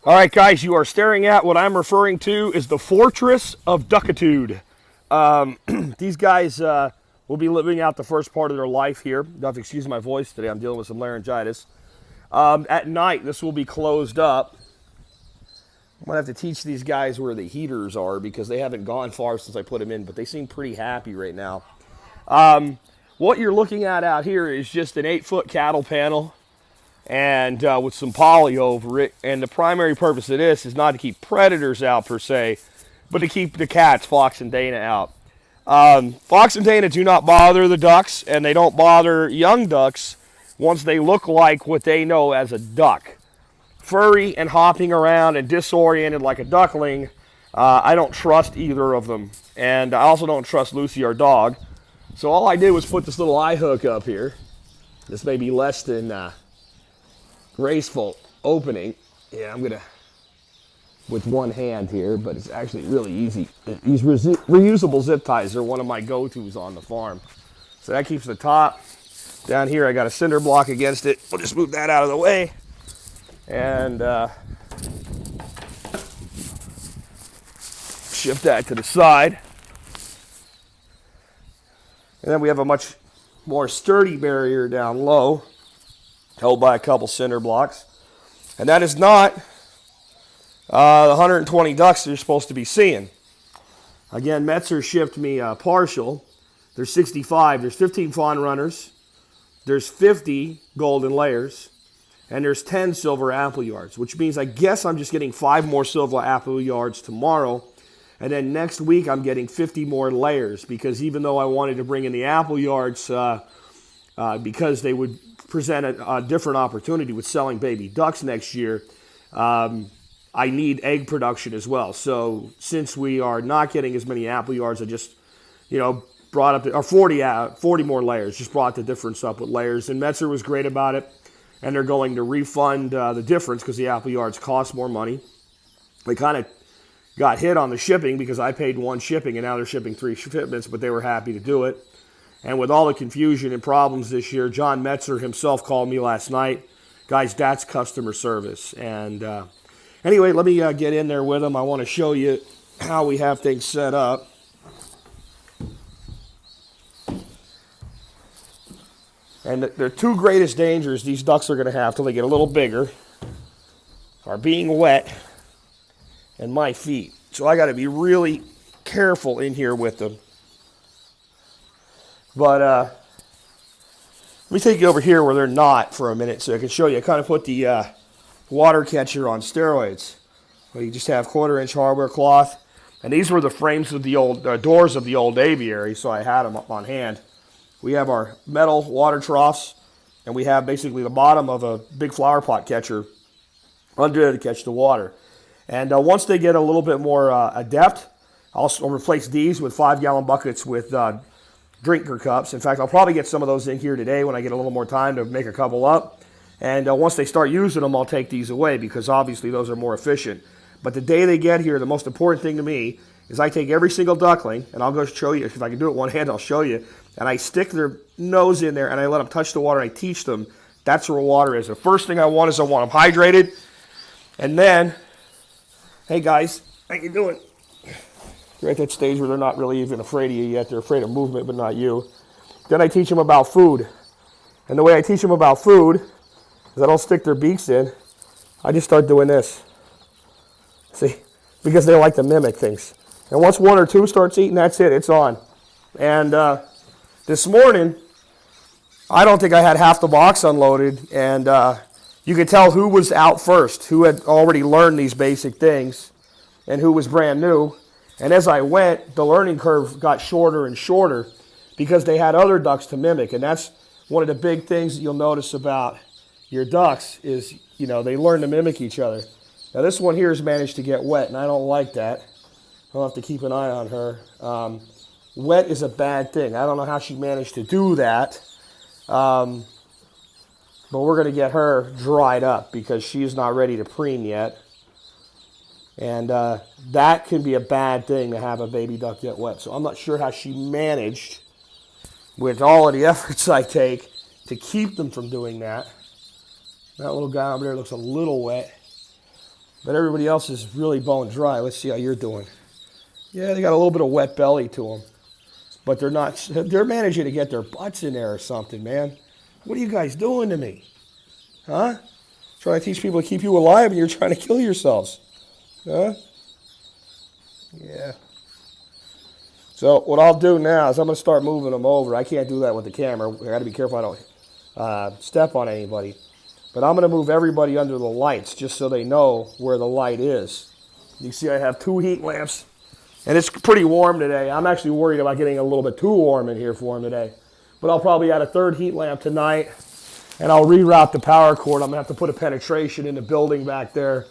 All right, guys, you are staring at what I'm referring to as the Fortress of Duckitude. These guys will be living out the first part of their life here. You'll have to excuse my voice today. I'm dealing with some laryngitis. At night, this will be closed up. I'm going to have to teach these guys where the heaters are because they haven't gone far since I put them in, but they seem pretty happy right now. What you're looking at out here is just an 8-foot cattle panel and with some poly over it. And the primary purpose of this is not to keep predators out per se, but to keep the cats, Fox and Dana, out. Fox and Dana do not bother the ducks, and they don't bother young ducks once they look like what they know as a duck. Furry and hopping around and disoriented like a duckling, I don't trust either of them. And I also don't trust Lucy, our dog. So all I did was put this little eye hook up here. This may be less than graceful opening. Yeah, I'm gonna with one hand here, but it's actually really easy. These reusable zip ties are one of my go-tos on the farm. So that keeps the top. Down here I got a cinder block against it. We'll just move that out of the way. And shift that to the side. And then we have a much more sturdy barrier down low, held by a couple cinder blocks. And that is not the 120 ducks you're supposed to be seeing. Again, Metzer shipped me partial. There's 65. There's 15 fawn runners. There's 50 golden layers. And there's 10 silver apple yards, which means I guess I'm just getting 5 more silver apple yards tomorrow. And then next week I'm getting 50 more layers, because even though I wanted to bring in the apple yards because they would present a different opportunity with selling baby ducks next year, I need egg production as well. So since we are not getting as many apple yards, I just, brought up 40 more layers, just brought the difference up with layers. And Metzer was great about it. And they're going to refund the difference because the apple yards cost more money. They kind of got hit on the shipping because I paid 1 shipping and now they're shipping 3 shipments, but they were happy to do it. And with all the confusion and problems this year, John Metzer himself called me last night. Guys, that's customer service. And anyway, let me get in there with him. I want to show you how we have things set up. And the 2 greatest dangers these ducks are going to have till they get a little bigger are being wet and my feet. So I got to be really careful in here with them. But let me take you over here where they're not for a minute so I can show you. I kind of put the water catcher on steroids. Well, you just have 1/4-inch hardware cloth. And these were the frames of the old doors of the old aviary, so I had them up on hand. We have our metal water troughs, and we have basically the bottom of a big flower pot catcher under there to catch the water. And once they get a little bit more adept, I'll replace these with 5-gallon buckets with drinker cups. In fact, I'll probably get some of those in here today when I get a little more time to make a couple up. And once they start using them, I'll take these away because obviously those are more efficient. But the day they get here, the most important thing to me is I take every single duckling, and I'll go show you. If I can do it one hand, I'll show you. And I stick their nose in there, and I let them touch the water, and I teach them that's where water is. The first thing I want is I want them hydrated. And then, hey guys, how you doing? They're at that stage where they're not really even afraid of you yet. They're afraid of movement, but not you. Then I teach them about food. And the way I teach them about food is I don't stick their beaks in. I just start doing this. See? Because they like to mimic things. And once 1 or 2 starts eating, that's it. It's on. And this morning, I don't think I had half the box unloaded. And you could tell who was out first, who had already learned these basic things, and who was brand new. And as I went, the learning curve got shorter and shorter because they had other ducks to mimic. And that's one of the big things that you'll notice about your ducks is, they learn to mimic each other. Now this one here has managed to get wet, and I don't like that. I'll have to keep an eye on her. Wet is a bad thing. I don't know how she managed to do that. But we're going to get her dried up because she's not ready to preen yet. And that can be a bad thing to have a baby duck get wet. So I'm not sure how she managed, with all of the efforts I take, to keep them from doing that. That little guy over there looks a little wet. But everybody else is really bone dry. Let's see how you're doing. Yeah, they got a little bit of wet belly to them. But they're managing to get their butts in there or something, man. What are you guys doing to me? Huh? Trying to teach people to keep you alive and you're trying to kill yourselves. Huh? Yeah. So what I'll do now is I'm going to start moving them over. I can't do that with the camera. I got to be careful I don't step on anybody. But I'm going to move everybody under the lights just so they know where the light is. You see I have 2 heat lamps. And it's pretty warm today. I'm actually worried about getting a little bit too warm in here for them today. But I'll probably add a 3rd heat lamp tonight. And I'll reroute the power cord. I'm going to have to put a penetration in the building back there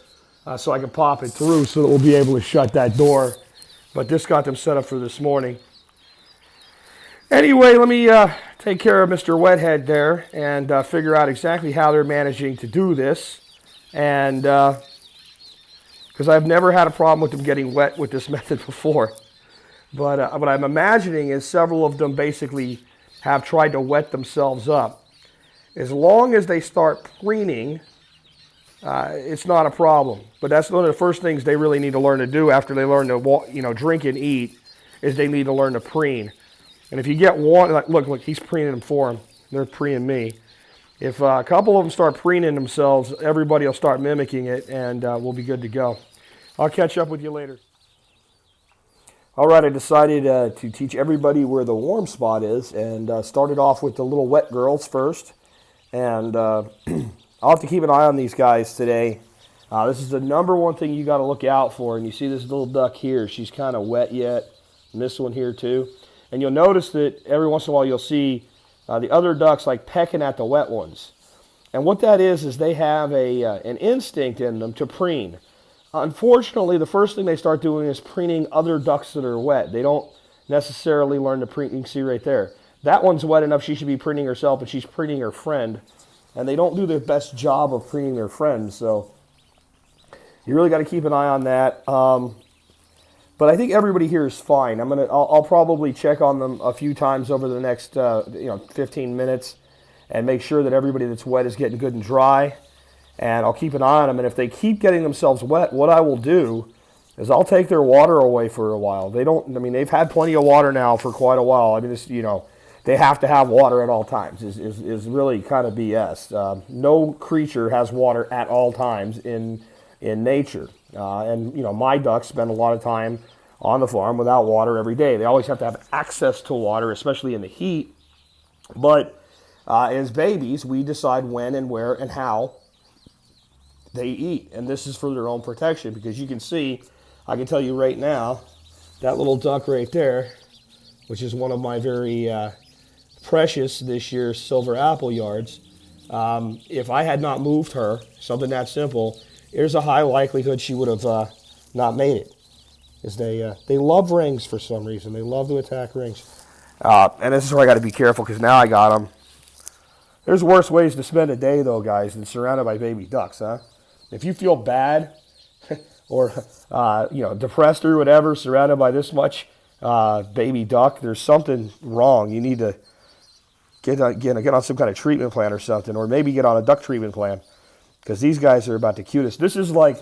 so I can pop it through so that we'll be able to shut that door. But this got them set up for this morning. Anyway, let me take care of Mr. Wethead there and figure out exactly how they're managing to do this. And because I've never had a problem with them getting wet with this method before. But what I'm imagining is several of them basically have tried to wet themselves up. As long as they start preening, it's not a problem. But that's one of the first things they really need to learn to do after they learn to drink and eat, is they need to learn to preen. And if you get one, like, look, he's preening them for them. They're preening me. If a couple of them start preening themselves, everybody will start mimicking it, and we'll be good to go. I'll catch up with you later. All right, I decided to teach everybody where the warm spot is, and started off with the little wet girls first. And I'll have to keep an eye on these guys today. This is the number one thing you got to look out for. And you see this little duck here. She's kind of wet yet. And this one here too. And you'll notice that every once in a while you'll see the other ducks like pecking at the wet ones. And what that is they have an instinct in them to preen. Unfortunately, the first thing they start doing is preening other ducks that are wet. They don't necessarily learn to preen. You can see right there. That one's wet enough she should be preening herself, but she's preening her friend. And they don't do the best job of preening their friends. So you really got to keep an eye on that. But I think everybody here is fine. I'll probably check on them a few times over the next 15 minutes and make sure that everybody that's wet is getting good and dry. And I'll keep an eye on them. And if they keep getting themselves wet, what I will do is I'll take their water away for a while. They've had plenty of water now for quite a while. They have to have water at all times is really kind of BS. No creature has water at all times in nature. My ducks spend a lot of time on the farm without water every day. They always have to have access to water, especially in the heat. But as babies, we decide when and where and how they eat. And this is for their own protection, because you can see, I can tell you right now, that little duck right there, which is one of my very precious this year's silver apple yards, if I had not moved her, something that simple, there's a high likelihood she would have not made it. Because they love rings for some reason. They love to attack rings. And this is where I got to be careful, because now I got them. There's worse ways to spend a day, though, guys, than surrounded by baby ducks, huh? If you feel bad or depressed or whatever, surrounded by this much baby duck, there's something wrong. You need to get on some kind of treatment plan or something, or maybe get on a duck treatment plan, because these guys are about the cutest. This is like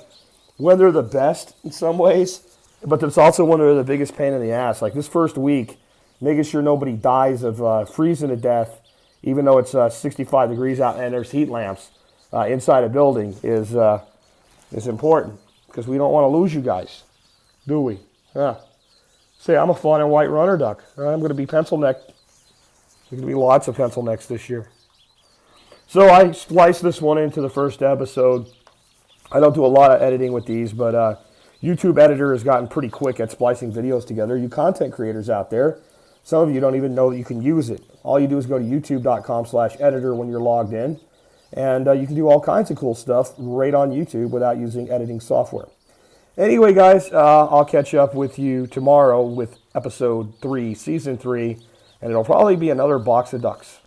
when they're the best in some ways, but it's also when they're the biggest pain in the ass. Like this first week, making sure nobody dies of freezing to death, even though it's 65 degrees out and there's heat lamps inside a building, is important, because we don't want to lose you guys, do we? Yeah. Say, I'm a fawn and white runner duck. I'm going to be pencil neck. There's going to be lots of pencil necks this year. So I spliced this one into the first episode. I don't do a lot of editing with these, but YouTube Editor has gotten pretty quick at splicing videos together. You content creators out there, some of you don't even know that you can use it. All you do is go to youtube.com/editor when you're logged in, and you can do all kinds of cool stuff right on YouTube without using editing software. Anyway, guys, I'll catch up with you tomorrow with episode 3, season 3, and it'll probably be another box of ducks.